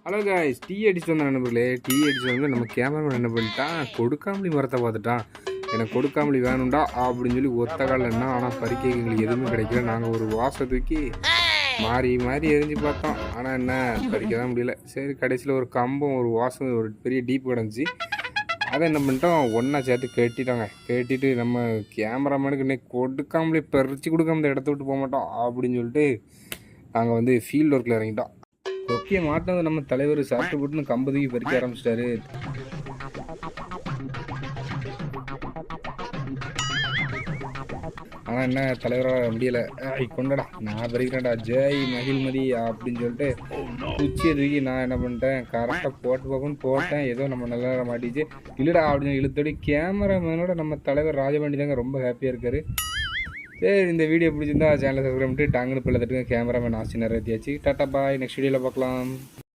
Hello guys, tea அடிச்சு வந்த நண்பர்களே. டீ அடிச்சு வந்து நம்ம கேமராமேன் என்ன பண்ணிட்டான், கொடுக்காமலி மரத்தை பார்த்துட்டான். எனக்கு கொடுக்காமலி வேணும்டா அப்படின்னு சொல்லி ஒத்த காலில் என்ன. ஆனால் பறிக்க எங்களுக்கு எதுவுமே கிடைக்கல. நாங்கள் ஒரு வாசை தூக்கி மாறி மாறி எரிஞ்சு பார்த்தோம். ஆனால் என்ன பறிக்க தான் முடியல. சரி, கடைசியில் ஒரு கம்பம் ஒரு வாசம் ஒரு பெரிய டீப் கிடந்துச்சு. அதை என்ன பண்ணிட்டோம், ஒன்றா சேர்த்து கட்டிட்டோங்க. கட்டிட்டு நம்ம கேமராமேனுக்கு இன்னைக்கு கொடுக்காமலே பறித்து கொடுக்காம இந்த இடத்த விட்டு போக மாட்டோம் அப்படின்னு சொல்லிட்டு நாங்கள் வந்து ஃபீல்டு ஒர்க்கில் இறங்கிட்டோம். கொக்கியை மாட்டினது நம்ம தலைவர் சாப்பிட்டு போட்டுன்னு கம்பதுக்கி பறிக்க ஆரம்பிச்சிட்டாரு. ஆனால் என்ன தலைவராக முடியலை. கொண்டடா நான் பறிக்கிறேன்டா, ஜெய் மகிழ்மதி அப்படின்னு சொல்லிட்டு குச்சியை தூக்கி நான் என்ன பண்ணிட்டேன், கரெக்டாக போட்டு பார்க்கணும்னு போட்டேன். ஏதோ நம்ம நல்லா மாட்டிச்சு. இல்லைடா அப்படின்னு இழுத்தோடி கேமராமேனோட நம்ம தலைவர் ராஜபாண்டி தாங்க ரொம்ப ஹாப்பியாக இருக்காரு. சரி, இந்த வீடியோ பிடிச்சிருந்தா சேனலை சப்ஸ்கிரைப் பண்ணிட்டு டாங்குன்னு பிள்ளை தட்டுங்க. கேமராமேன் ஆச்சு நிறைய டாட்டா பாய். நெக்ஸ்ட் வீடியோவில் பார்க்கலாம்.